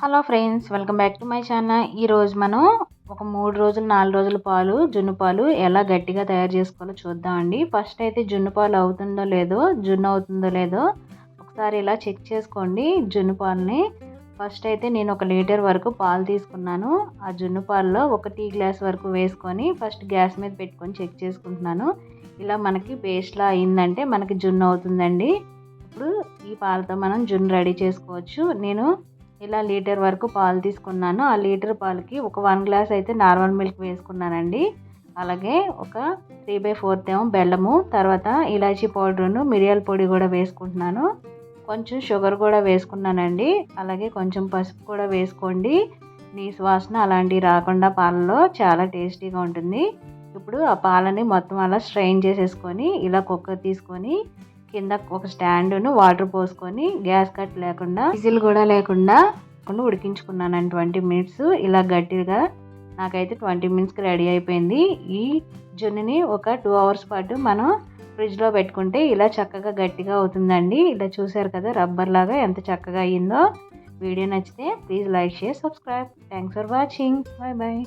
Hello friends, welcome back to my channel. ఈరోజు మనం ఒక 3 రోజులు 4 రోజుల పాలు జున్ను పాలు ఎలా గట్టిగా తయారు చేసుకోవాలో చూద్దామండి. ఫస్ట్ అయితే జున్ను పాలు జున్ను అవుతుందో లేదో ఒకసారి ఇలా చెక్ చేసుకోండి. జున్ను పాలని ఫస్ట్ అయితే నేను 1 లీటర్ వరకు పాలు తీసుకున్నాను. ఆ జున్ను పాలలో 1 టీ గ్లాస్ వరకు వేసుకొని ఫస్ట్ గ్యాస్ మీద పెట్టుకొని చెక్ చేసుకుంటున్నాను. ఇలా మనకి పేస్ట్లా అయిందంటే మనకి జున్ను అవుతుందండి. ఇప్పుడు ఈ పాలతో మనం జున్ను రెడీ చేసుకోవచ్చు. నేను ఇలా లీటర్ వరకు పాలు తీసుకున్నాను. ఆ లీటర్ పాలకి ఒక 1 గ్లాస్ అయితే నార్మల్ మిల్క్ వేసుకున్నానండి. అలాగే ఒక 3/4 ఏమో బెల్లము, తర్వాత ఇలాచీ పౌడర్ను, మిరియాల పొడి కూడా వేసుకుంటున్నాను. కొంచెం షుగర్ కూడా వేసుకున్నానండి. అలాగే కొంచెం పసుపు కూడా వేసుకోండి. నీసు వాసన అలాంటివి రాకుండా పాలలో చాలా టేస్టీగా ఉంటుంది. ఇప్పుడు ఆ పాలని మొత్తం అలా స్ట్రెయిన్ చేసేసుకొని ఇలా కుక్కర్ తీసుకొని కింద ఒక స్టాండ్ను వాటర్ పోసుకొని గ్యాస్ కట్ లేకుండా విజిల్ కూడా లేకుండా ఉడికించుకున్నాను 20 మినిట్స్. ఇలా గట్టిగా నాకైతే 20 మినిట్స్కి రెడీ అయిపోయింది. ఈ జున్నుని ఒక 2 అవర్స్ పాటు మనం ఫ్రిడ్జ్లో పెట్టుకుంటే ఇలా చక్కగా గట్టిగా అవుతుందండి. ఇలా చూసారు కదా, రబ్బర్ లాగా ఎంత చక్కగా అయ్యిందో. వీడియో నచ్చితే please like, share, subscribe. Thanks for watching. Bye bye.